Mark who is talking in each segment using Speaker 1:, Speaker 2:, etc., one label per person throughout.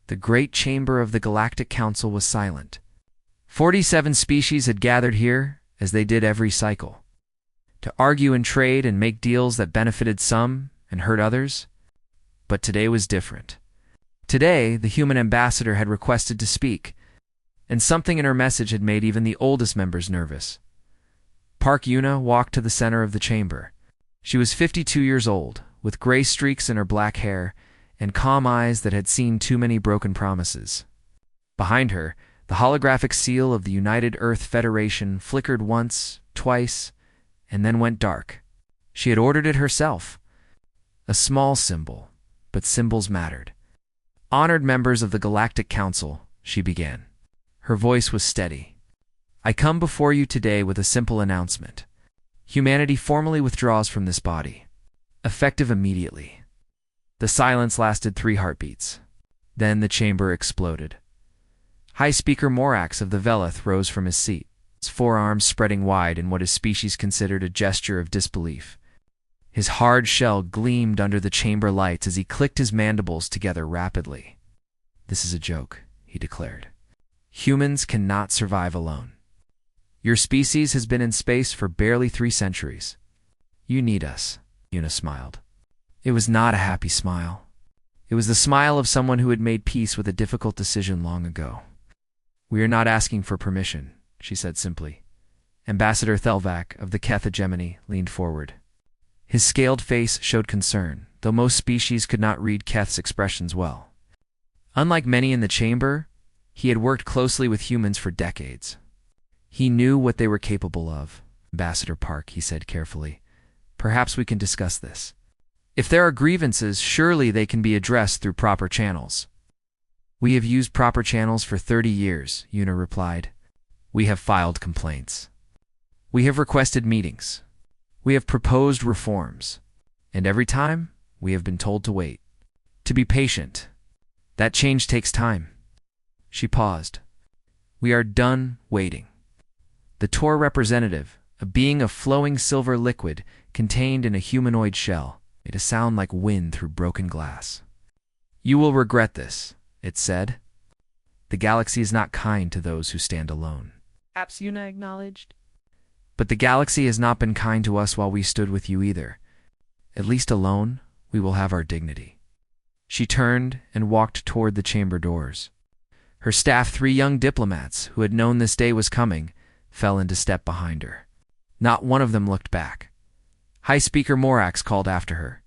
Speaker 1: The great chamber of the Galactic Council was silent. 47 species had gathered here, as they did every cycle, to argue and trade and make deals that benefited some and hurt others. But today was different. Today, the human ambassador had requested to speak, and something in her message had made even the oldest members nervous. Park Yuna walked to the center of the chamber. She was 52 years old, with gray streaks in her black hair and calm eyes that had seen too many broken promises. Behind her, the holographic seal of the United Earth Federation flickered once, twice, and then went dark. She had ordered it herself. A small symbol, but symbols mattered. "Honored members of the Galactic Council," she began. Her voice was steady. "I come before you today with a simple announcement. Humanity formally withdraws from this body, effective immediately." The silence lasted 3 heartbeats. Then the chamber exploded. High Speaker Morax of the Velith rose from his seat, his forearms spreading wide in what his species considered a gesture of disbelief. His hard shell gleamed under the chamber lights as he clicked his mandibles together rapidly. "This is a joke," he declared. "Humans cannot survive alone. Your species has been in space for barely 3 centuries. You need us," Yuna smiled. It was not a happy smile. It was the smile of someone who had made peace with a difficult decision long ago. "We are not asking for permission," she said simply. Ambassador Thelvac of the Keth hegemony leaned forward. His scaled face showed concern, though most species could not read Keth's expressions well. Unlike many in the chamber, he had worked closely with humans for decades. He knew what they were capable of. "Ambassador Park," he said carefully, "perhaps we can discuss this. If there are grievances, surely they can be addressed through proper channels." "We have used proper channels for 30 years, Yuna replied. "We have filed complaints. We have requested meetings. We have proposed reforms. And every time, we have been told to wait. To be patient. That change takes time." She paused. "We are done waiting." The Tor representative, a being of flowing silver liquid contained in a humanoid shell, made a sound like wind through broken glass. "You will regret this," it said. "The galaxy is not kind to those who stand alone."
Speaker 2: Perhaps Yuna acknowledged.
Speaker 1: "But the galaxy has not been kind to us while we stood with you either. At least alone, we will have our dignity." She turned and walked toward the chamber doors. Her staff, 3 young diplomats who had known this day was coming, fell into step behind her. Not one of them looked back. High Speaker Morax called after her.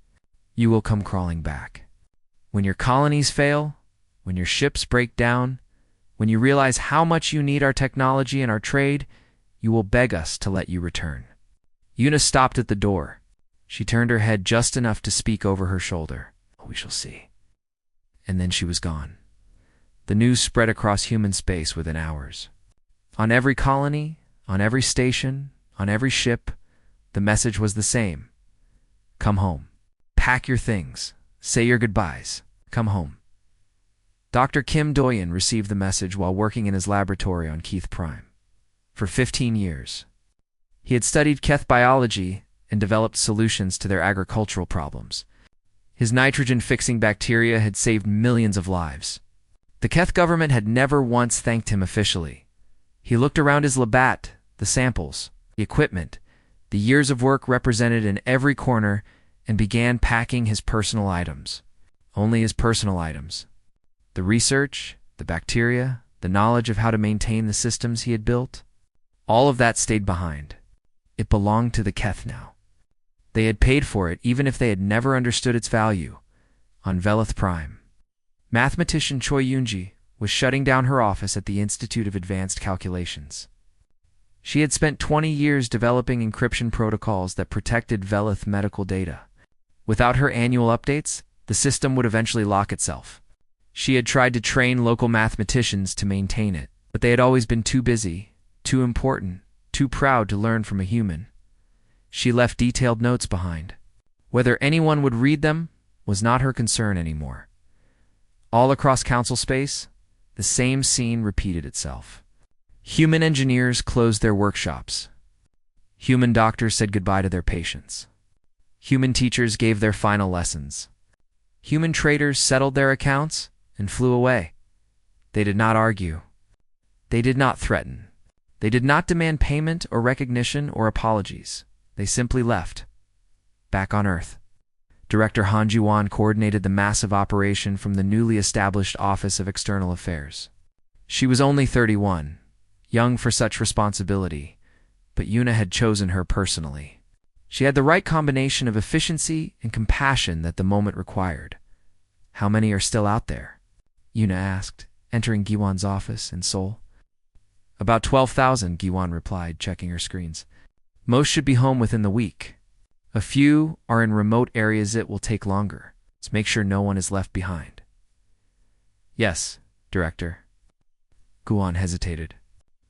Speaker 1: "You will come crawling back. When your colonies fail, when your ships break down, when you realize how much you need our technology and our trade, you will beg us to let you return." Yuna stopped at the door. She turned her head just enough to speak over her shoulder. "We shall see." And then she was gone. The news spread across human space within hours. On every colony, on every station, on every ship, the message was the same. "Come home. Pack your things. Say your goodbyes. Come home." Dr. Kim Doyen received the message while working in his laboratory on Keith Prime. For 15 years, he had studied Keth biology and developed solutions to their agricultural problems. His nitrogen-fixing bacteria had saved millions of lives. The Keth government had never once thanked him officially. He looked around his labat, the samples, the equipment, the years of work represented in every corner, and began packing his personal items. Only his personal items. The research, the bacteria, the knowledge of how to maintain the systems he had built, all of that stayed behind. It belonged to the Keth now. They had paid for it even if they had never understood its value. On Velith Prime, mathematician Choi Yoonji was shutting down her office at the Institute of Advanced Calculations. She had spent 20 years developing encryption protocols that protected Velith medical data. Without her annual updates, the system would eventually lock itself. She had tried to train local mathematicians to maintain it, but they had always been too busy, too important, too proud to learn from a human. She left detailed notes behind. Whether anyone would read them was not her concern anymore. All across council space, the same scene repeated itself. Human engineers closed their workshops. Human doctors said goodbye to their patients. Human teachers gave their final lessons. Human traders settled their accounts, and flew away. They did not argue. They did not threaten. They did not demand payment or recognition or apologies. They simply left. Back on Earth. Director Han Ji-won coordinated the massive operation from the newly established Office of External Affairs. She was only 31, young for such responsibility, but Yuna had chosen her personally. She had the right combination of efficiency and compassion that the moment required. "How many are still out there?" Yuna asked, entering Giwon's office in Seoul. "About 12,000, Giwon replied, checking her screens. "Most should be home within the week. A few are in remote areas. It will take longer. Let's make sure no one is left behind." "Yes, Director." Giwon hesitated.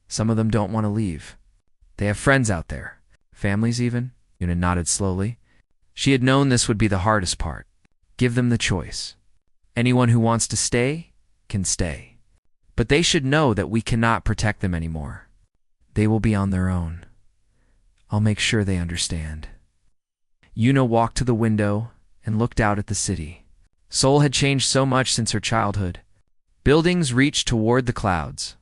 Speaker 1: "Some of them don't want to leave. They have friends out there. Families even?" Yuna nodded slowly. She had known this would be the hardest part. Give them the choice. Anyone who wants to stay can stay. But they should know that we cannot protect them anymore. They will be on their own. I'll make sure they understand. Yuna walked to the window and looked out at the city. Seoul had changed so much since her childhood. Buildings reached toward the clouds.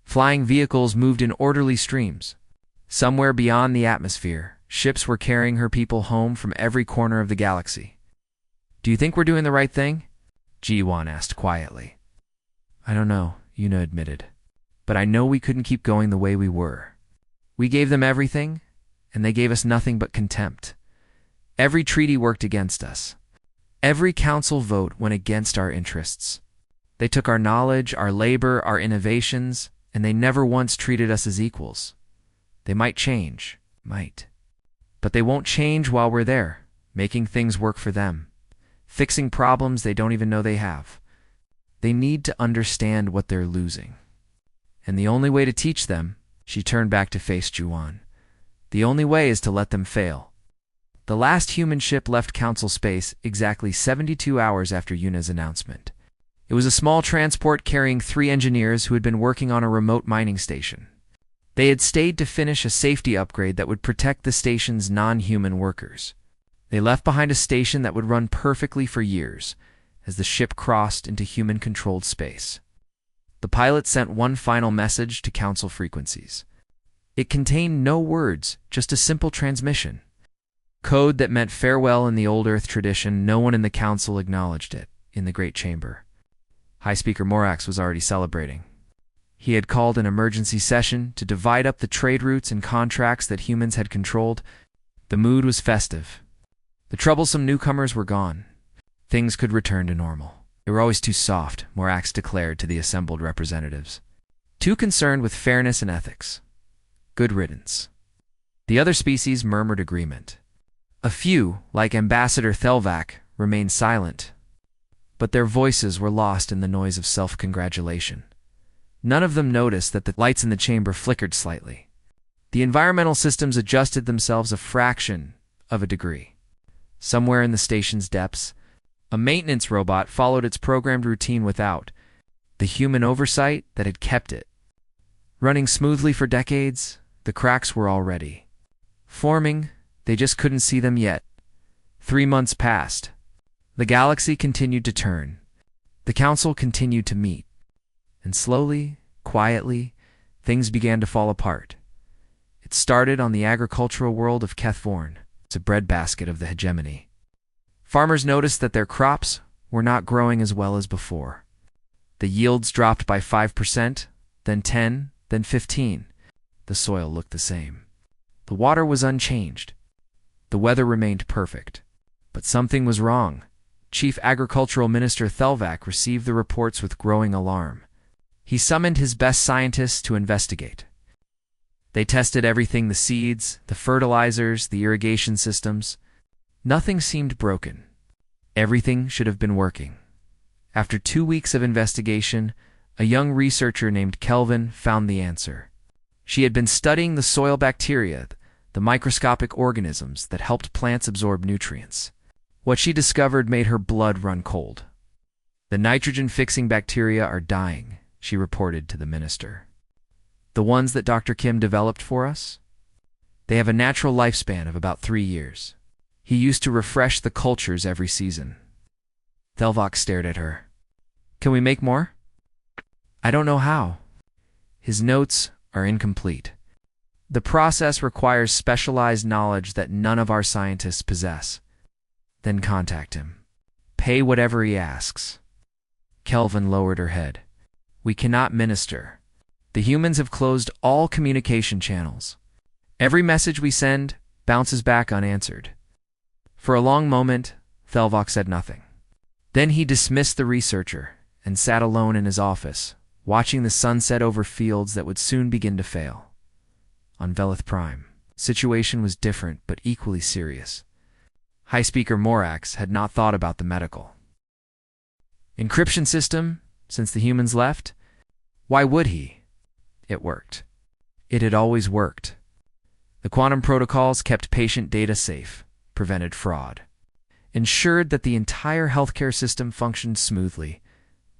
Speaker 1: Flying vehicles moved in orderly streams. Somewhere beyond the atmosphere, ships were carrying her people home from every corner of the galaxy. "Do you think we're doing the right thing?" Ji-won asked quietly. "I don't know," Yuna admitted. "But I know we couldn't keep going the way we were. We gave them everything, and they gave us nothing but contempt. Every treaty worked against us. Every council vote went against our interests. They took our knowledge, our labor, our innovations, and they never once treated us as equals. They might change, but they won't change while we're there, making things work for them, fixing problems they don't even know they have. They need to understand what they're losing. And the only way to teach them," she turned back to face Ju-won, "the only way is to let them fail." The last human ship left Council space exactly 72 hours after Yuna's announcement. It was a small transport carrying 3 engineers who had been working on a remote mining station. They had stayed to finish a safety upgrade that would protect the station's non-human workers. They left behind a station that would run perfectly for years as the ship crossed into human-controlled space. The pilot sent one final message to Council frequencies. It contained no words, just a simple transmission. Code that meant farewell in the old Earth tradition. No one in the Council acknowledged it in the Great Chamber. High Speaker Morax was already celebrating. He had called an emergency session to divide up the trade routes and contracts that humans had controlled. The mood was festive. The troublesome newcomers were gone. Things could return to normal. They were always too soft, Morax declared to the assembled representatives. Too concerned with fairness and ethics. Good riddance. The other species murmured agreement. A few, like Ambassador Thelvac, remained silent, but their voices were lost in the noise of self-congratulation. None of them noticed that the lights in the chamber flickered slightly. The environmental systems adjusted themselves a fraction of a degree. Somewhere in the station's depths, a maintenance robot followed its programmed routine without the human oversight that had kept it. Running smoothly for decades, the cracks were already forming. They just couldn't see them yet. 3 months passed. The galaxy continued to turn. The Council continued to meet. And slowly, quietly, things began to fall apart. It started on the agricultural world of Kethvorn. It's a breadbasket of the hegemony. Farmers noticed that their crops were not growing as well as before. The yields dropped by 5%, then 10, then 15. The soil looked the same. The water was unchanged. The weather remained perfect. But something was wrong. Chief Agricultural Minister Thelvac received the reports with growing alarm. He summoned his best scientists to investigate. They tested everything: the seeds, the fertilizers, the irrigation systems. Nothing seemed broken. Everything should have been working. After 2 weeks of investigation, a young researcher named Kelvin found the answer. She had been studying the soil bacteria, the microscopic organisms that helped plants absorb nutrients. What she discovered made her blood run cold. "The nitrogen-fixing bacteria are dying," she reported to the minister. "The ones that Dr. Kim developed for us? They have a natural lifespan of about 3 years. He used to refresh the cultures every season." Thelvac stared at her. Can we make more? I don't know how. His notes are incomplete. The process requires specialized knowledge that none of our scientists possess. Then contact him. Pay whatever he asks. Kelvin lowered her head. We cannot minister. The humans have closed all communication channels. Every message we send bounces back unanswered. For a long moment, Thelvok said nothing. Then he dismissed the researcher and sat alone in his office, watching the sunset over fields that would soon begin to fail. On Velith Prime, the situation was different but equally serious. High Speaker Morax had not thought about the medical encryption system since the humans left. Why would he? It worked. It had always worked. The quantum protocols kept patient data safe, prevented fraud, ensured that the entire healthcare system functioned smoothly.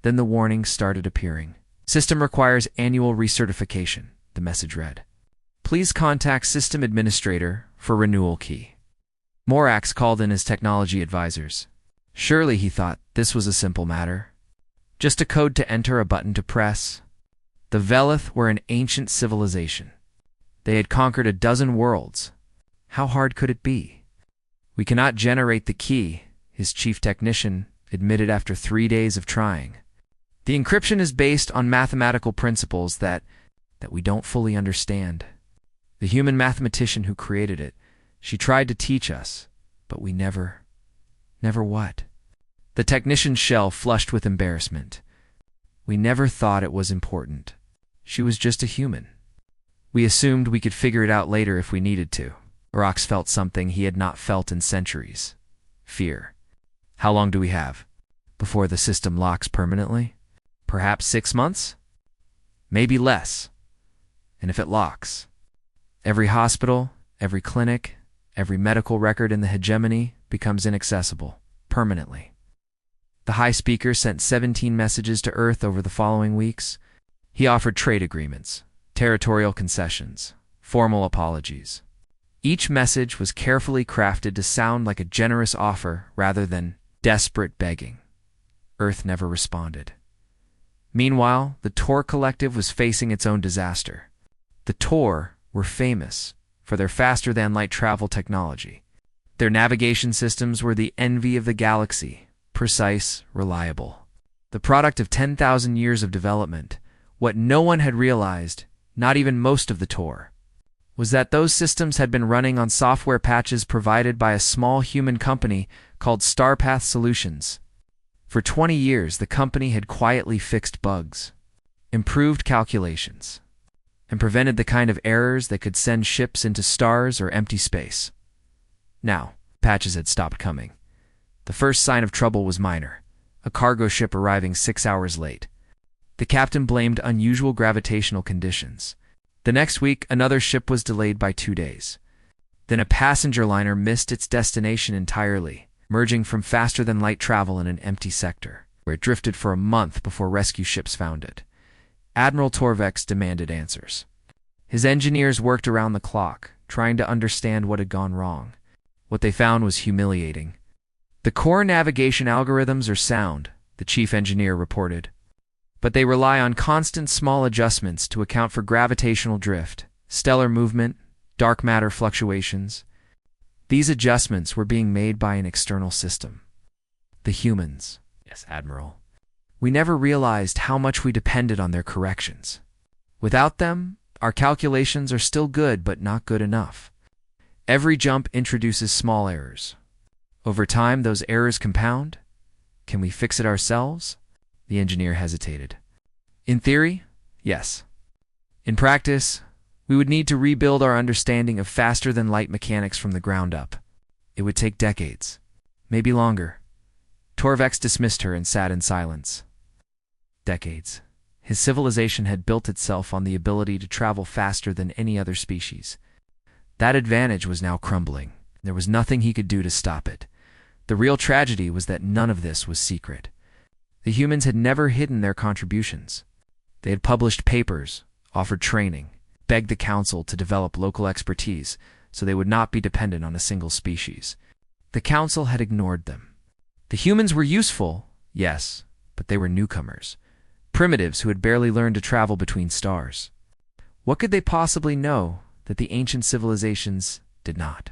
Speaker 1: Then the warnings started appearing. System requires annual recertification, the message read. Please contact System Administrator for renewal key. Morax called in his technology advisors. Surely, he thought, this was a simple matter. Just a code to enter, a button to press. The Velith were an ancient civilization. They had conquered a dozen worlds. How hard could it be? We cannot generate the key, his chief technician admitted after 3 days of trying. The encryption is based on mathematical principles that we don't fully understand. The human mathematician who created it, she tried to teach us, but we never what? The technician's shell flushed with embarrassment. We never thought it was important. She was just a human. We assumed we could figure it out later if we needed to. Rox felt something he had not felt in centuries. Fear. How long do we have before the system locks permanently? Perhaps 6 months? Maybe less. And if it locks, every hospital, every clinic, every medical record in the hegemony becomes inaccessible, permanently. The High Speaker sent 17 messages to Earth over the following weeks. He offered trade agreements, territorial concessions, formal apologies. Each message was carefully crafted to sound like a generous offer rather than desperate begging. Earth never responded. Meanwhile, the Tor Collective was facing its own disaster. The Tor were famous for their faster-than-light travel technology. Their navigation systems were the envy of the galaxy, precise, reliable. The product of 10,000 years of development, what no one had realized, not even most of the Tor, was that those systems had been running on software patches provided by a small human company called Starpath Solutions. For 20 years, the company had quietly fixed bugs, improved calculations, and prevented the kind of errors that could send ships into stars or empty space. Now, patches had stopped coming. The first sign of trouble was minor, a cargo ship arriving 6 hours late. The captain blamed unusual gravitational conditions. The next week, another ship was delayed by 2 days. Then a passenger liner missed its destination entirely, merging from faster-than-light travel in an empty sector, where it drifted for a month before rescue ships found it. Admiral Torvex demanded answers. His engineers worked around the clock, trying to understand what had gone wrong. What they found was humiliating. The core navigation algorithms are sound, the chief engineer reported, but they rely on constant small adjustments to account for gravitational drift, stellar movement, dark matter fluctuations. These adjustments were being made by an external system. The humans. Yes, Admiral. We never realized how much we depended on their corrections. Without them, our calculations are still good but not good enough. Every jump introduces small errors. Over time, those errors compound. Can we fix it ourselves? The engineer hesitated. In theory, yes. In practice, we would need to rebuild our understanding of faster-than-light mechanics from the ground up. It would take decades, maybe longer. Torvex dismissed her and sat in silence. Decades. His civilization had built itself on the ability to travel faster than any other species. That advantage was now crumbling. There was nothing he could do to stop it. The real tragedy was that none of this was secret. The humans had never hidden their contributions. They had published papers, offered training, begged the council to develop local expertise so they would not be dependent on a single species. The council had ignored them. The humans were useful, yes, but they were newcomers, primitives who had barely learned to travel between stars. What could they possibly know that the ancient civilizations did not?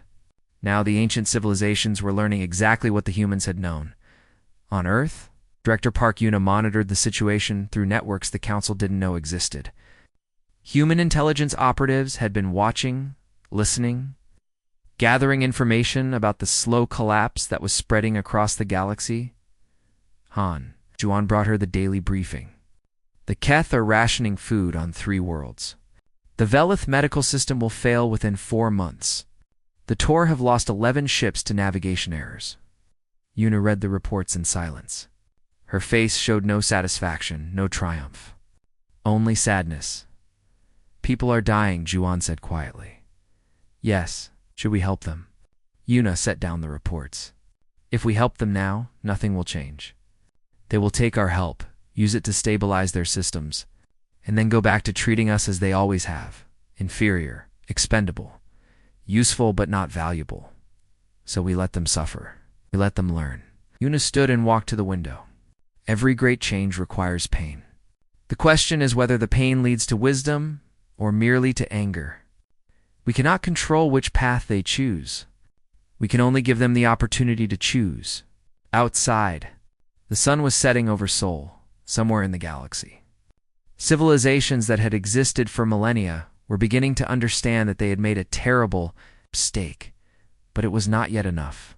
Speaker 1: Now the ancient civilizations were learning exactly what the humans had known. On Earth, Director Park Yuna monitored the situation through networks the Council didn't know existed. Human intelligence operatives had been watching, listening, gathering information about the slow collapse that was spreading across the galaxy. Juan brought her the daily briefing. The Keth are rationing food on 3 worlds. The Velith medical system will fail within 4 months. The Tor have lost 11 ships to navigation errors. Yuna read the reports in silence. Her face showed no satisfaction, no triumph. Only sadness. People are dying, Juan said quietly. Yes, should we help them? Yuna set down the reports. If we help them now, nothing will change. They will take our help, use it to stabilize their systems, and then go back to treating us as they always have, inferior, expendable, useful but not valuable. So we let them suffer. We let them learn. Yuna stood and walked to the window. Every great change requires pain. The question is whether the pain leads to wisdom or merely to anger. We cannot control which path they choose. We can only give them the opportunity to choose. Outside, the sun was setting over Sol, somewhere in the galaxy. Civilizations that had existed for millennia were beginning to understand that they had made a terrible mistake, but it was not yet enough.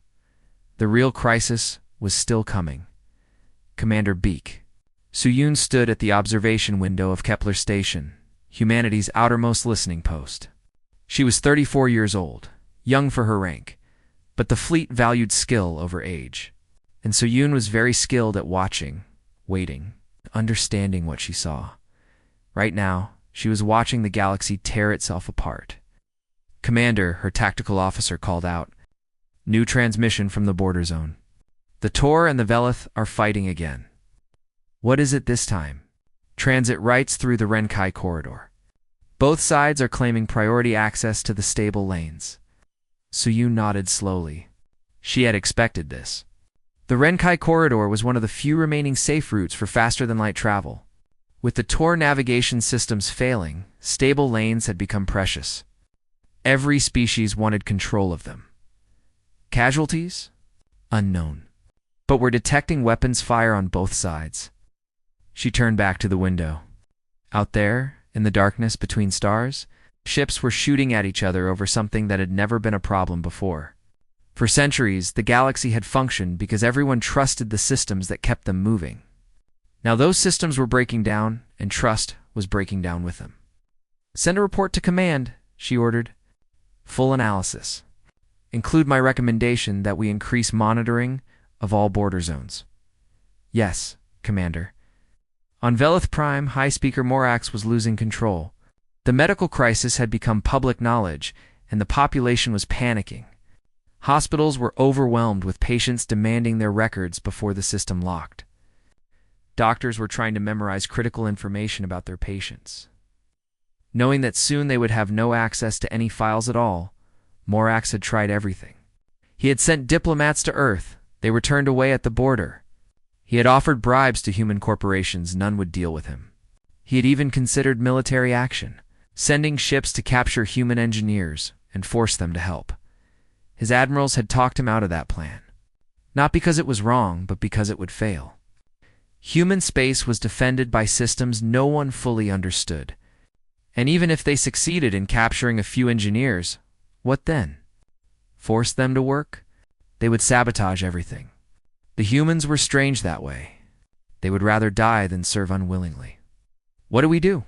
Speaker 1: The real crisis was still coming. Commander Beak. Suyun stood at the observation window of Kepler Station, humanity's outermost listening post. She was 34 years old, young for her rank, but the fleet valued skill over age, and Suyun was very skilled at watching, waiting, understanding what she saw. Right now, she was watching the galaxy tear itself apart. Commander, her tactical officer called out. New transmission from the border zone. The Tor and the Velith are fighting again. What is it this time? Transit rights through the Renkai corridor. Both sides are claiming priority access to the stable lanes. Suyun nodded slowly. She had expected this. The Renkai corridor was one of the few remaining safe routes for faster-than-light travel. With the Tor navigation systems failing, stable lanes had become precious. Every species wanted control of them. Casualties? Unknown. But we're detecting weapons fire on both sides. She turned back to the window. Out there, in the darkness between stars, ships were shooting at each other over something that had never been a problem before. For centuries, the galaxy had functioned because everyone trusted the systems that kept them moving. Now those systems were breaking down, and trust was breaking down with them. Send a report to command, she ordered. Full analysis. Include my recommendation that we increase monitoring of all border zones. Yes, Commander. On Velith Prime, High Speaker Morax was losing control. The medical crisis had become public knowledge, and the population was panicking. Hospitals were overwhelmed with patients demanding their records before the system locked. Doctors were trying to memorize critical information about their patients. Knowing that soon they would have no access to any files at all, Morax had tried everything. He had sent diplomats to Earth. They were turned away at the border. He had offered bribes to human corporations. None would deal with him. He had even considered military action, sending ships to capture human engineers and force them to help. His admirals had talked him out of that plan. Not because it was wrong, but because it would fail. Human space was defended by systems no one fully understood. And even if they succeeded in capturing a few engineers, what then? Force them to work? They would sabotage everything. The humans were strange that way. They would rather die than serve unwillingly. What do we do?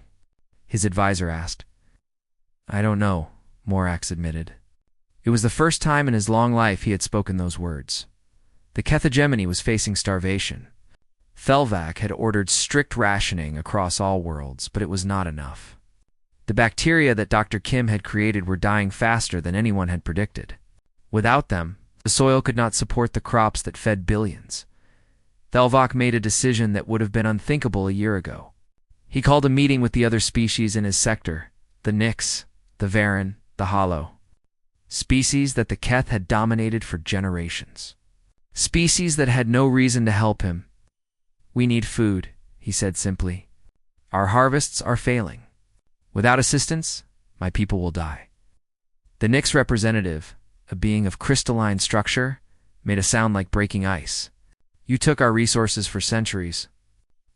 Speaker 1: His advisor asked. I don't know, Morax admitted. It was the first time in his long life he had spoken those words. The Kethogemony was facing starvation. Thelvac had ordered strict rationing across all worlds, but it was not enough. The bacteria that Dr. Kim had created were dying faster than anyone had predicted. Without them, the soil could not support the crops that fed billions. Thelvac made a decision that would have been unthinkable a year ago. He called a meeting with the other species in his sector, the Nyx, the Varen, the Hollow. Species that the Keth had dominated for generations. Species that had no reason to help him. We need food, he said simply. Our harvests are failing. Without assistance, my people will die. The Nyx representative, a being of crystalline structure, made a sound like breaking ice. You took our resources for centuries.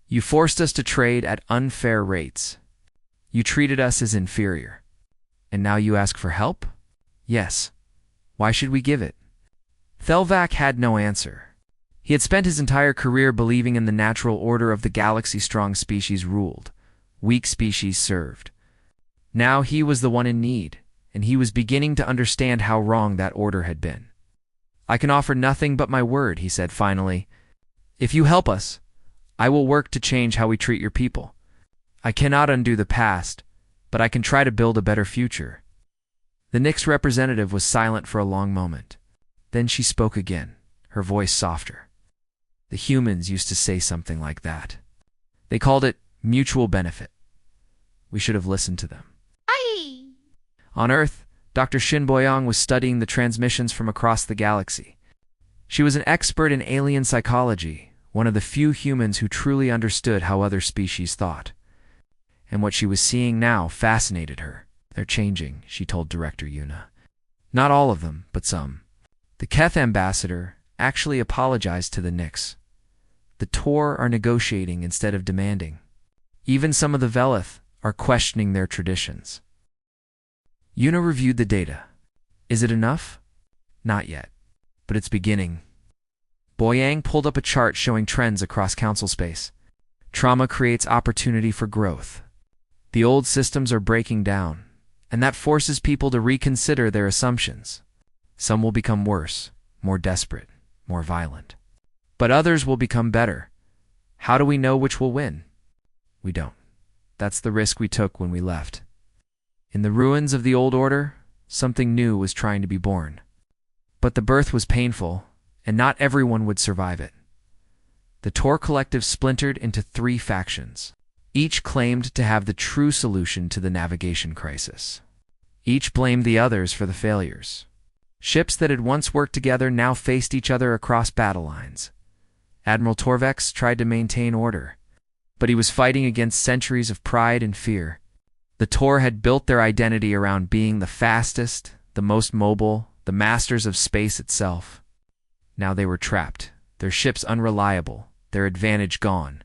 Speaker 1: You forced us to trade at unfair rates. You treated us as inferior. And now you ask for help? Yes. Why should we give it? Thelvac had no answer. He had spent his entire career believing in the natural order of the galaxy. Strong species ruled. Weak species served. Now he was the one in need, and he was beginning to understand how wrong that order had been. I can offer nothing but my word, he said finally. If you help us, I will work to change how we treat your people. I cannot undo the past, but I can try to build a better future. The Nyx representative was silent for a long moment. Then she spoke again, her voice softer. The humans used to say something like that. They called it mutual benefit. We should have listened to them.
Speaker 2: Aye.
Speaker 1: On Earth, Dr. Shin Boyong was studying the transmissions from across the galaxy. She was an expert in alien psychology, one of the few humans who truly understood how other species thought. And what she was seeing now fascinated her. They're changing, she told Director Yuna. Not all of them, but some. The Keth ambassador actually apologized to the Nyx. The Tor are negotiating instead of demanding. Even some of the Velith are questioning their traditions. Yuna reviewed the data. Is it enough? Not yet, but it's beginning. Boyang pulled up a chart showing trends across council space. Trauma creates opportunity for growth. The old systems are breaking down, and that forces people to reconsider their assumptions. Some will become worse, more desperate, more violent. But others will become better. How do we know which will win? We don't. That's the risk we took when we left. In the ruins of the old order, something new was trying to be born. But the birth was painful, and not everyone would survive it. The Tor Collective splintered into 3 factions. Each claimed to have the true solution to the navigation crisis. Each blamed the others for the failures. Ships that had once worked together now faced each other across battle lines. Admiral Torvex tried to maintain order, but he was fighting against centuries of pride and fear. The Tor had built their identity around being the fastest, the most mobile, the masters of space itself. Now they were trapped, their ships unreliable, their advantage gone.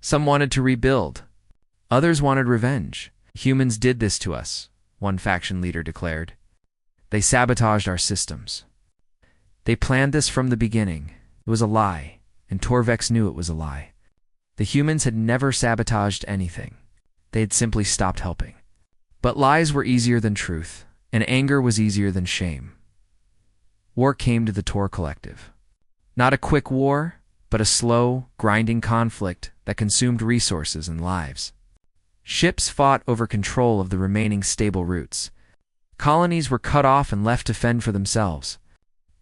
Speaker 1: Some wanted to rebuild. Others wanted revenge. Humans did this to us, one faction leader declared. They sabotaged our systems. They planned this from the beginning. It was a lie, and Torvex knew it was a lie. The humans had never sabotaged anything. They had simply stopped helping. But lies were easier than truth, and anger was easier than shame. War came to the Tor Collective. Not a quick war, but a slow, grinding conflict that consumed resources and lives. Ships fought over control of the remaining stable routes. Colonies were cut off and left to fend for themselves.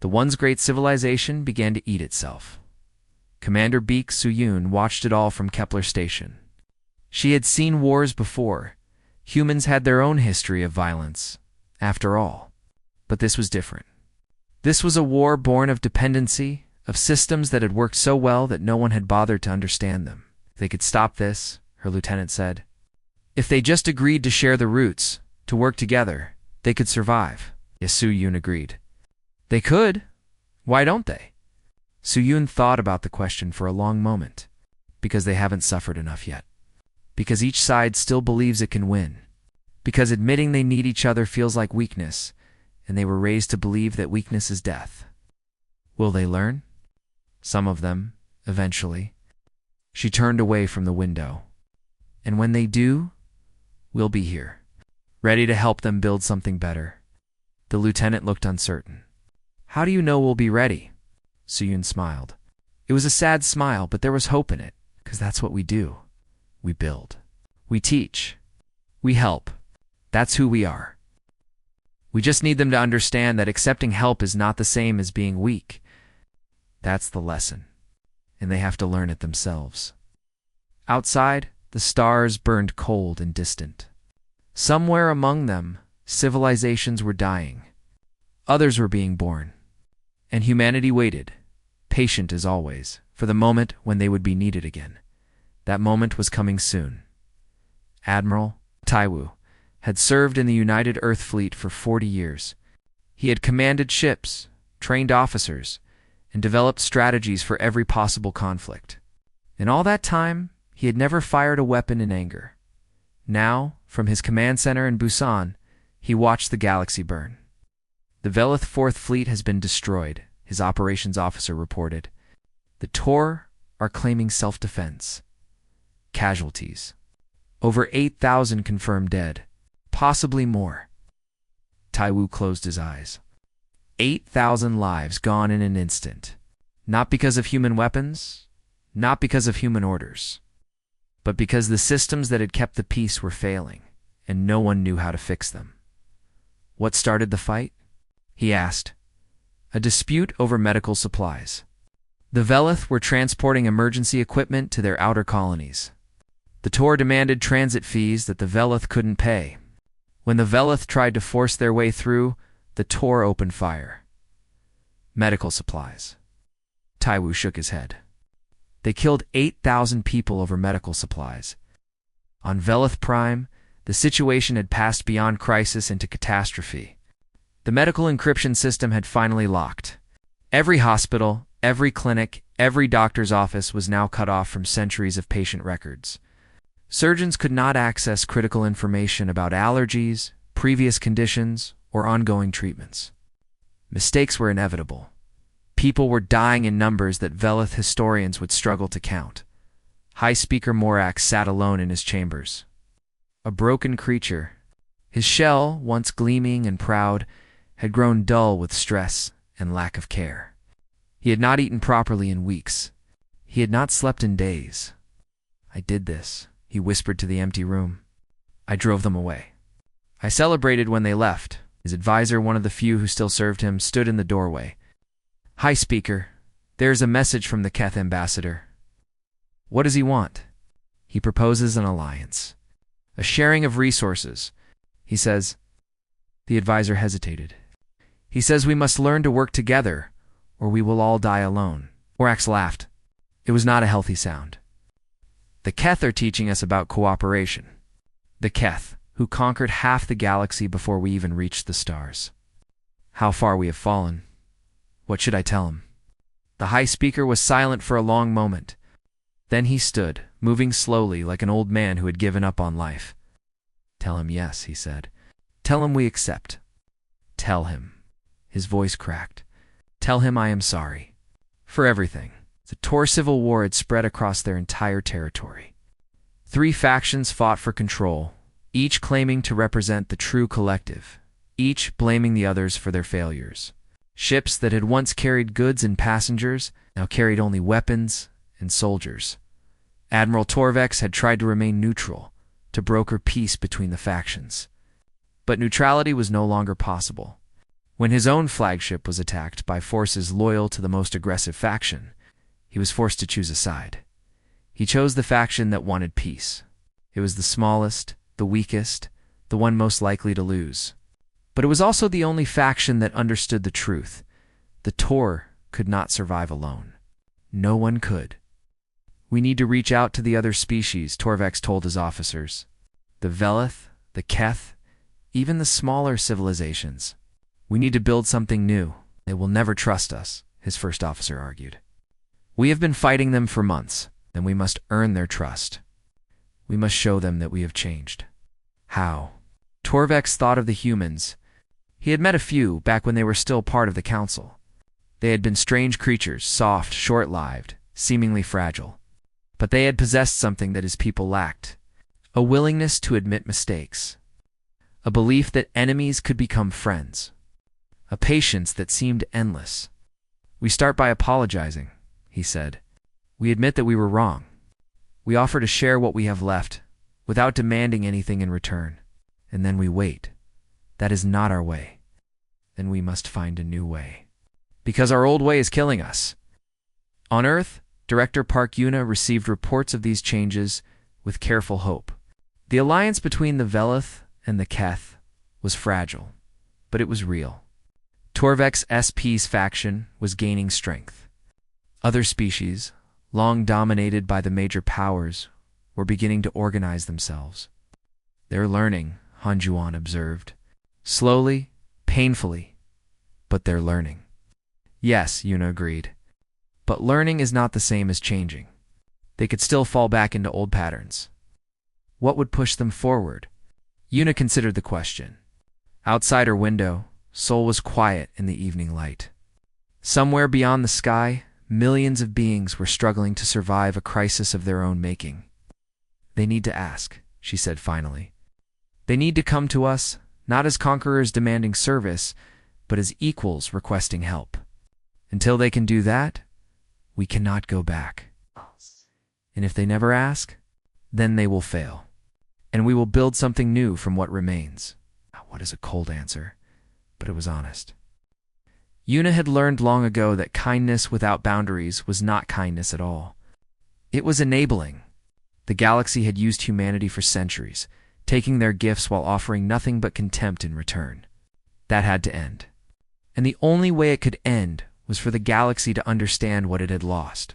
Speaker 1: The once great civilization began to eat itself. Commander Beek Suyun watched it all from Kepler Station. She had seen wars before. Humans had their own history of violence, after all. But this was different. This was a war born of dependency, of systems that had worked so well that no one had bothered to understand them. They could stop this, her lieutenant said. If they just agreed to share the routes, to work together, they could survive. Yes, Suyun agreed. They could. Why don't they? Suyun thought about the question for a long moment. Because they haven't suffered enough yet. Because each side still believes it can win. Because admitting they need each other feels like weakness, and they were raised to believe that weakness is death. Will they learn? Some of them, eventually. She turned away from the window. And when they do, we'll be here, ready to help them build something better. The lieutenant looked uncertain. How do you know we'll be ready? Suyun smiled. It was a sad smile, but there was hope in it, because that's what we do. We build. We teach. We help. That's who we are. We just need them to understand that accepting help is not the same as being weak. That's the lesson, and they have to learn it themselves. Outside, the stars burned cold and distant. Somewhere among them, civilizations were dying. Others were being born. And humanity waited, patient as always, for the moment when they would be needed again. That moment was coming soon. Admiral Taiwu had served in the United Earth Fleet for 40 years. He had commanded ships, trained officers, and developed strategies for every possible conflict. In all that time, he had never fired a weapon in anger. Now, from his command center in Busan, he watched the galaxy burn. The Velith 4th Fleet has been destroyed, his operations officer reported. The Tor are claiming self-defense. Casualties. Over 8,000 confirmed dead, possibly more. Taiwu closed his eyes. 8,000 lives gone in an instant. Not because of human weapons, not because of human orders, but because the systems that had kept the peace were failing, and no one knew how to fix them. What started the fight? He asked. A dispute over medical supplies. The Velith were transporting emergency equipment to their outer colonies. The Tor demanded transit fees that the Velith couldn't pay. When the Velith tried to force their way through, the Tor opened fire. Medical supplies. Taiwu shook his head. They killed 8,000 people over medical supplies. On Velith Prime, the situation had passed beyond crisis into catastrophe. The medical encryption system had finally locked. Every hospital, every clinic, every doctor's office was now cut off from centuries of patient records. Surgeons could not access critical information about allergies, previous conditions, or ongoing treatments. Mistakes were inevitable. People were dying in numbers that Velith historians would struggle to count. High Speaker Morak sat alone in his chambers. A broken creature. His shell, once gleaming and proud, had grown dull with stress and lack of care. He had not eaten properly in weeks. He had not slept in days. I did this, he whispered to the empty room. I drove them away. I celebrated when they left. His advisor, one of the few who still served him, stood in the doorway. High Speaker, there's a message from the Keth ambassador. What does he want? He proposes an alliance. A sharing of resources. He says. The advisor hesitated. He says we must learn to work together, or we will all die alone. Morax laughed. It was not a healthy sound. The Keth are teaching us about cooperation. The Keth, who conquered half the galaxy before we even reached the stars. How far we have fallen. What should I tell him? The High Speaker was silent for a long moment. Then he stood, moving slowly like an old man who had given up on life. Tell him yes, he said. Tell him we accept. Tell him. His voice cracked. Tell him I am sorry. For everything. The Tor civil war had spread across their entire territory. 3 factions fought for control, each claiming to represent the true collective, each blaming the others for their failures. Ships that had once carried goods and passengers now carried only weapons and soldiers. Admiral Torvex had tried to remain neutral, to broker peace between the factions. But neutrality was no longer possible. When his own flagship was attacked by forces loyal to the most aggressive faction, he was forced to choose a side. He chose the faction that wanted peace. It was the smallest, the weakest, the one most likely to lose. But it was also the only faction that understood the truth. The Tor could not survive alone. No one could. We need to reach out to the other species, Torvex told his officers. The Velith, the Keth, even the smaller civilizations. We need to build something new. They will never trust us, his first officer argued. We have been fighting them for months, and we must earn their trust. We must show them that we have changed. How? Torvex thought of the humans. He had met a few back when they were still part of the council. They had been strange creatures, soft, short-lived, seemingly fragile. But they had possessed something that his people lacked. A willingness to admit mistakes. A belief that enemies could become friends. A patience that seemed endless. We start by apologizing, he said. We admit that we were wrong. We offer to share what we have left, without demanding anything in return. And then we wait. That is not our way. Then we must find a new way. Because our old way is killing us. On Earth, Director Park Yuna received reports of these changes with careful hope. The alliance between the Velith and the Keth was fragile, but it was real. Torvex SP's faction was gaining strength. Other species, long dominated by the major powers, were beginning to organize themselves. "They're learning," Han Juan observed. "Slowly, painfully, but they're learning." "Yes," Yuna agreed. "But learning is not the same as changing. They could still fall back into old patterns." What would push them forward? Yuna considered the question. Outside her window, Seoul was quiet in the evening light. Somewhere beyond the sky, millions of beings were struggling to survive a crisis of their own making. "They need to ask," she said finally. "They need to come to us, not as conquerors demanding service, but as equals requesting help. Until they can do that, we cannot go back. And if they never ask, then they will fail. And we will build something new from what remains." What is a cold answer? But it was honest. Yuna had learned long ago that kindness without boundaries was not kindness at all. It was enabling. The galaxy had used humanity for centuries, taking their gifts while offering nothing but contempt in return. That had to end. And the only way it could end was for the galaxy to understand what it had lost.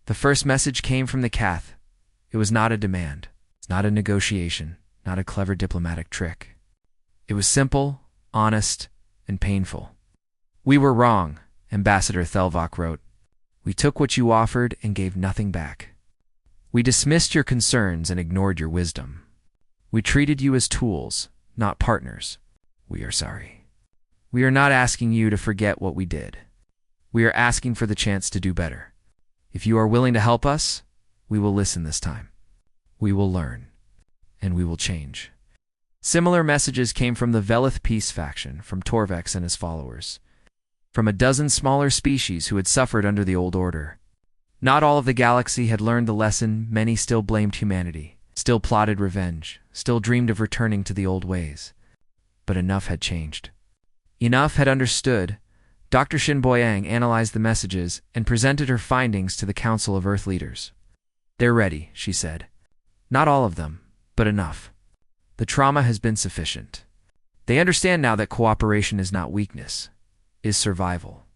Speaker 1: The first message came from the Cath. It was not a demand, not a negotiation, not a clever diplomatic trick. It was simple, honest, and painful. "We were wrong," Ambassador Thelvok wrote. "We took what you offered and gave nothing back. We dismissed your concerns and ignored your wisdom. We treated you as tools, not partners. We are sorry. We are not asking you to forget what we did. We are asking for the chance to do better. If you are willing to help us, we will listen this time. We will learn, and we will change." Similar messages came from the Velith Peace faction, from Torvex and his followers, from a dozen smaller species who had suffered under the old order. Not all of the galaxy had learned the lesson. Many still blamed humanity, still plotted revenge, still dreamed of returning to the old ways. But enough had changed. Enough had understood. Dr. Shin Boyang analyzed the messages and presented her findings to the Council of Earth Leaders. "They're ready," she said. "Not all of them, but enough. The trauma has been sufficient. They understand now that cooperation is not weakness, is survival."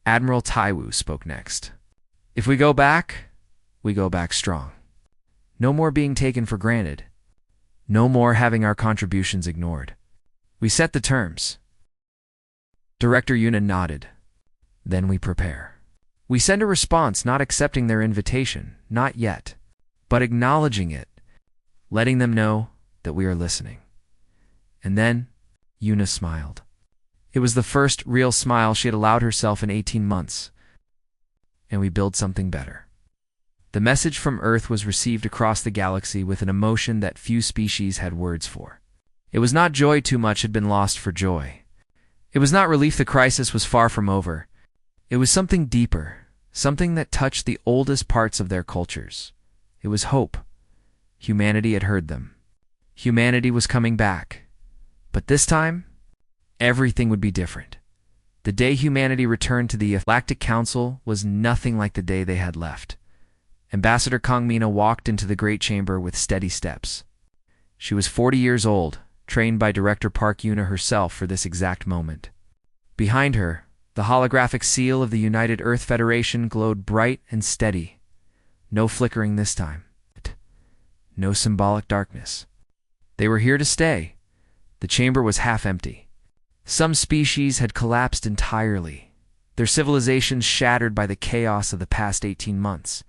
Speaker 1: Admiral Taiwu spoke next. "If we go back, we go back strong. No more being taken for granted. No more having our contributions ignored. We set the terms." Director Yuna nodded. "Then we prepare. We send a response, not accepting their invitation, not yet, but acknowledging it, letting them know that we are listening." And then Yuna smiled. It was the first real smile she had allowed herself in 18 months. "And we build something better." The message from Earth was received across the galaxy with an emotion that few species had words for. It was not joy. Too much had been lost for joy. It was not relief the crisis was far from over. It was something deeper, something that touched the oldest parts of their cultures. It was hope. Humanity had heard them. Humanity was coming back. But this time, everything would be different. The day humanity returned to the Galactic Council was nothing like the day they had left. Ambassador Kongmina walked into the great chamber with steady steps. She was 40 years old, trained by Director Park Yuna herself for this exact moment. Behind her, the holographic seal of the United Earth Federation glowed bright and steady. No flickering this time. No symbolic darkness. They were here to stay. The chamber was half empty. Some species had collapsed entirely, their civilizations shattered by the chaos of the past 18 months.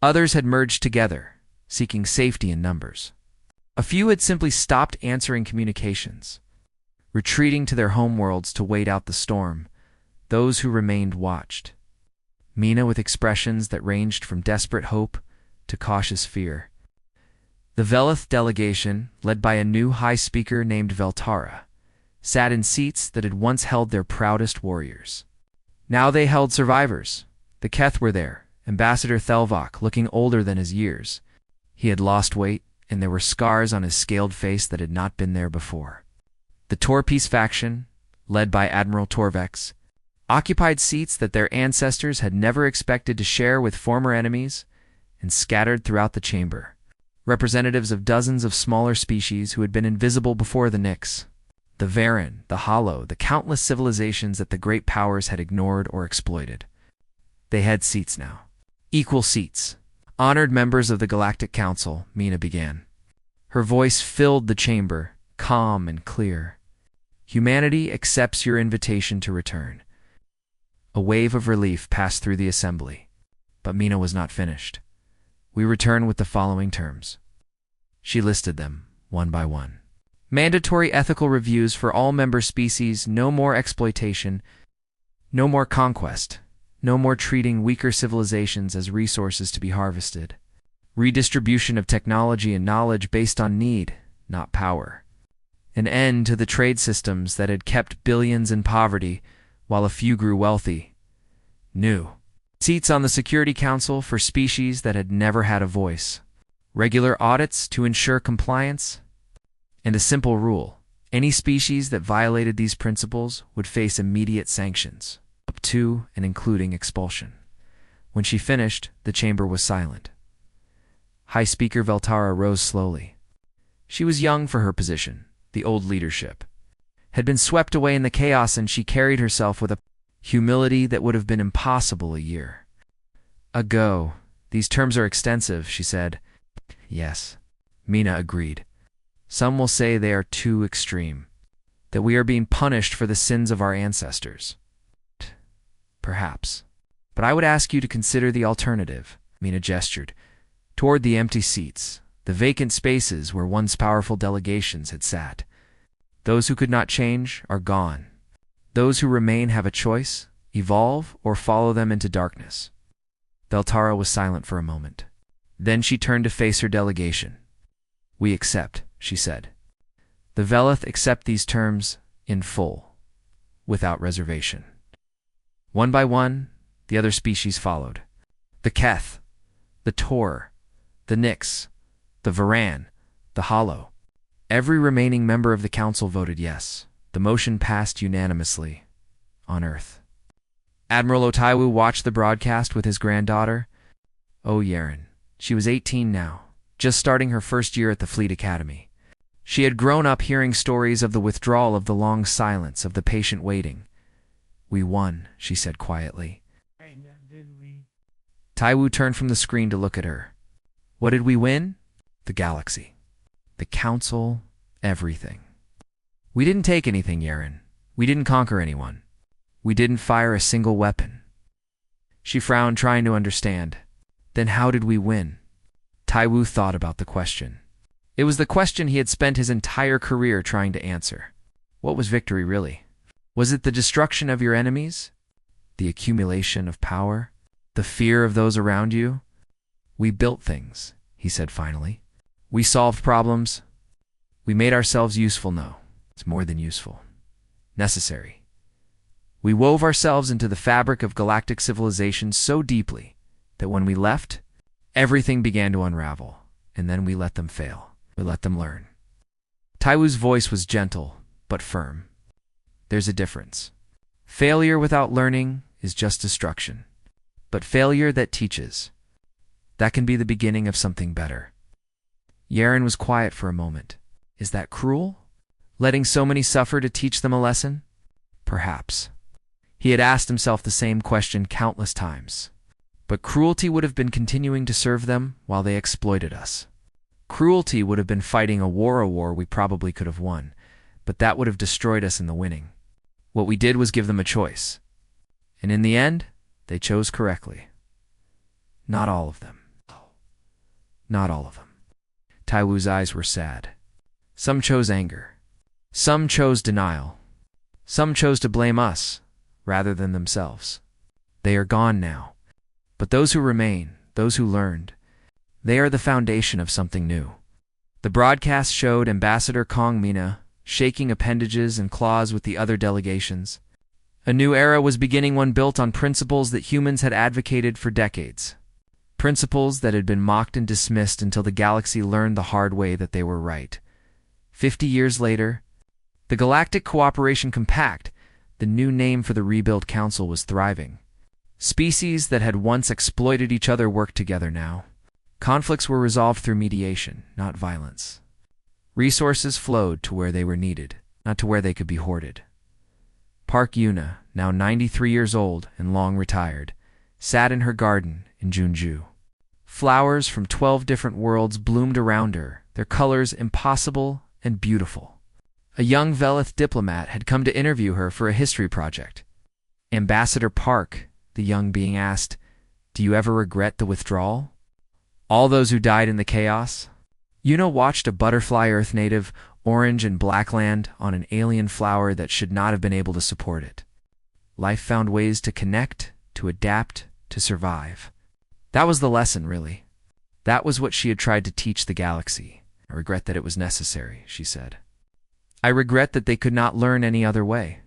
Speaker 1: Others had merged together, seeking safety in numbers. A few had simply stopped answering communications, retreating to their homeworlds to wait out the storm. Those who remained watched. Mina with expressions that ranged from desperate hope to cautious fear. The Velith delegation, led by a new high speaker named Veltara, sat in seats that had once held their proudest warriors. Now they held survivors. The Keth were there, Ambassador Thelvok, looking older than his years. He had lost weight, and there were scars on his scaled face that had not been there before. The Torpeace faction, led by Admiral Torvex, occupied seats that their ancestors had never expected to share with former enemies, and scattered throughout the chamber, representatives of dozens of smaller species who had been invisible before the Nyx. The Varen, the Hollow, the countless civilizations that the great powers had ignored or exploited. They had seats now. Equal seats. Honored members of the Galactic Council, Mina began. Her voice filled the chamber, calm and clear. Humanity accepts your invitation to return. A wave of relief passed through the assembly, but Mina was not finished. We return with the following terms. She listed them, one by one. Mandatory ethical reviews for all member species, no more exploitation, no more conquest, no more treating weaker civilizations as resources to be harvested. Redistribution of technology and knowledge based on need, not power. An end to the trade systems that had kept billions in poverty while a few grew wealthy. New. Seats on the Security Council for species that had never had a voice. Regular audits to ensure compliance. And a simple rule. Any species that violated these principles would face immediate sanctions, up to and including expulsion. When she finished, the chamber was silent. High Speaker Veltara rose slowly. She was young for her position. The old leadership had been swept away in the chaos, and she carried herself with a humility that would have been impossible a year ago. These terms are extensive, she said. Yes, Mina agreed. Some will say they are too extreme, that we are being punished for the sins of our ancestors. Perhaps. But I would ask you to consider the alternative. Mina gestured toward the empty seats, the vacant spaces where once powerful delegations had sat. Those who could not change are gone. Those who remain have a choice, evolve or follow them into darkness. Veltara was silent for a moment. Then she turned to face her delegation. We accept, she said. The Velith accept these terms in full, without reservation. One by one, the other species followed. The Keth, the Tor, the Nyx, the Varan, the Hollow. Every remaining member of the council voted yes. The motion passed unanimously on Earth. Admiral Otaiwu watched the broadcast with his granddaughter. Oh, Yaren. She was 18 now, just starting her first year at the Fleet Academy. She had grown up hearing stories of the withdrawal, of the long silence, of the patient waiting. We won, she said quietly. Taiwu turned from the screen to look at her. What did we win? The galaxy. The council, everything. We didn't take anything, Yaren. We didn't conquer anyone. We didn't fire a single weapon. She frowned, trying to understand. Then how did we win? Taiwu thought about the question. It was the question he had spent his entire career trying to answer. What was victory really? Was it the destruction of your enemies? The accumulation of power? The fear of those around you? We built things, he said finally. We solved problems. We made ourselves useful. No, it's more than useful. Necessary. We wove ourselves into the fabric of galactic civilization so deeply that when we left, everything began to unravel, and then we let them fail. We let them learn. Taiwu's voice was gentle, but firm. There's a difference. Failure without learning is just destruction. But failure that teaches, that can be the beginning of something better. Yaren was quiet for a moment. Is that cruel? Letting so many suffer to teach them a lesson? Perhaps. He had asked himself the same question countless times. But cruelty would have been continuing to serve them while they exploited us. Cruelty would have been fighting a war we probably could have won, but that would have destroyed us in the winning. What we did was give them a choice. And in the end, they chose correctly. Not all of them. Not all of them. Taiwu's eyes were sad. Some chose anger. Some chose denial. Some chose to blame us rather than themselves. They are gone now. But those who remain, those who learned, they are the foundation of something new. The broadcast showed Ambassador Kong Mina shaking appendages and claws with the other delegations. A new era was beginning, one built on principles that humans had advocated for decades. Principles that had been mocked and dismissed until the galaxy learned the hard way that they were right. 50 years later, the Galactic Cooperation Compact, the new name for the rebuilt council, was thriving. Species that had once exploited each other worked together now. Conflicts were resolved through mediation, not violence. Resources flowed to where they were needed, not to where they could be hoarded. Park Yuna, now 93 years old and long retired, sat in her garden in Junju. Flowers from 12 different worlds bloomed around her, their colors impossible and beautiful. A young Velith diplomat had come to interview her for a history project. Ambassador Park, the young being, asked, "Do you ever regret the withdrawal? All those who died in the chaos?" Yuna watched a butterfly Earth native, orange and black, land on an alien flower that should not have been able to support it. Life found ways to connect, to adapt, to survive. That was the lesson, really. That was what she had tried to teach the galaxy. "I regret that it was necessary," she said. "I regret that they could not learn any other way."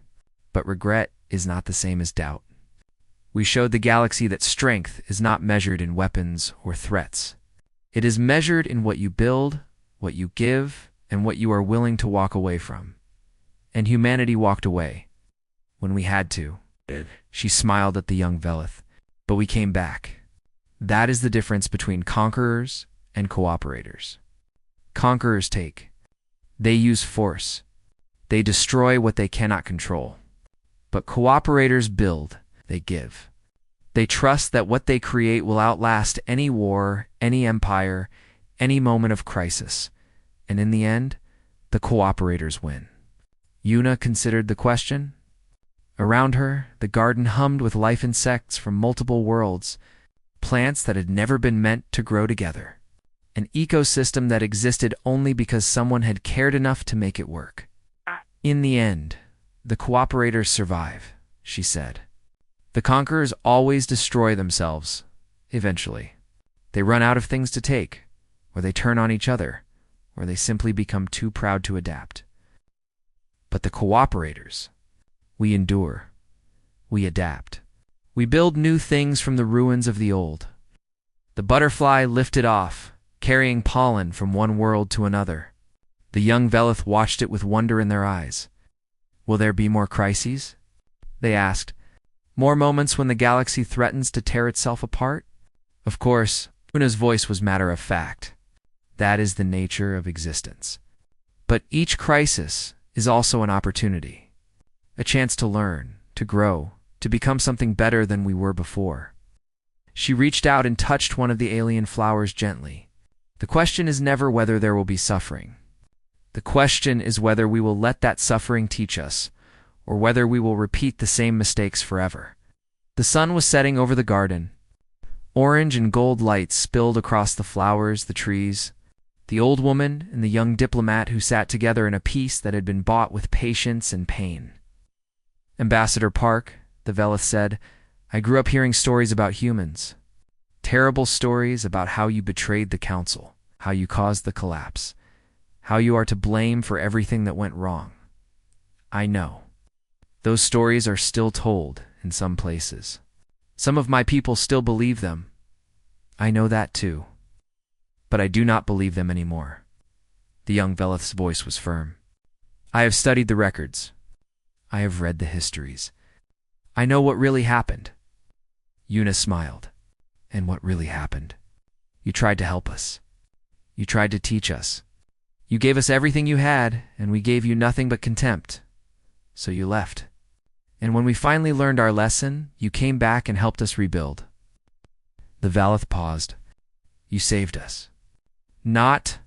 Speaker 1: But regret is not the same as doubt. We showed the galaxy that strength is not measured in weapons or threats. It is measured in what you build, what you give, and what you are willing to walk away from. And humanity walked away. When we had to. She smiled at the young Velith. But we came back. That is the difference between conquerors and cooperators. Conquerors take. They use force. They destroy what they cannot control. But cooperators build. They give. They trust that what they create will outlast any war, any empire, any moment of crisis. And in the end, the cooperators win. Yuna considered the question. Around her, the garden hummed with life insects from multiple worlds, plants that had never been meant to grow together. An ecosystem that existed only because someone had cared enough to make it work. "In the end, the cooperators survive," she said. "The conquerors always destroy themselves, eventually. They run out of things to take, or they turn on each other, or they simply become too proud to adapt. But the cooperators, we endure. We adapt. We build new things from the ruins of the old." The butterfly lifted off, carrying pollen from one world to another. The young Velith watched it with wonder in their eyes. "Will there be more crises?" they asked. "More moments when the galaxy threatens to tear itself apart?" Of course, Una's voice was matter of fact. That is the nature of existence. But each crisis is also an opportunity. A chance to learn, to grow, to become something better than we were before. She reached out and touched one of the alien flowers gently. The question is never whether there will be suffering. The question is whether we will let that suffering teach us, or whether we will repeat the same mistakes forever. The sun was setting over the garden. Orange and gold lights spilled across the flowers, the trees. The old woman and the young diplomat who sat together in a peace that had been bought with patience and pain. "Ambassador Park," the Velith said, "I grew up hearing stories about humans. Terrible stories about how you betrayed the council, how you caused the collapse, how you are to blame for everything that went wrong. I know. Those stories are still told in some places. Some of my people still believe them. I know that too. But I do not believe them anymore." The young Velith's voice was firm. "I have studied the records. I have read the histories. I know what really happened." Yuna smiled. "And what really happened? You tried to help us. You tried to teach us. You gave us everything you had, and we gave you nothing but contempt. So you left. And when we finally learned our lesson, you came back and helped us rebuild." The Velith paused. "You saved us. Not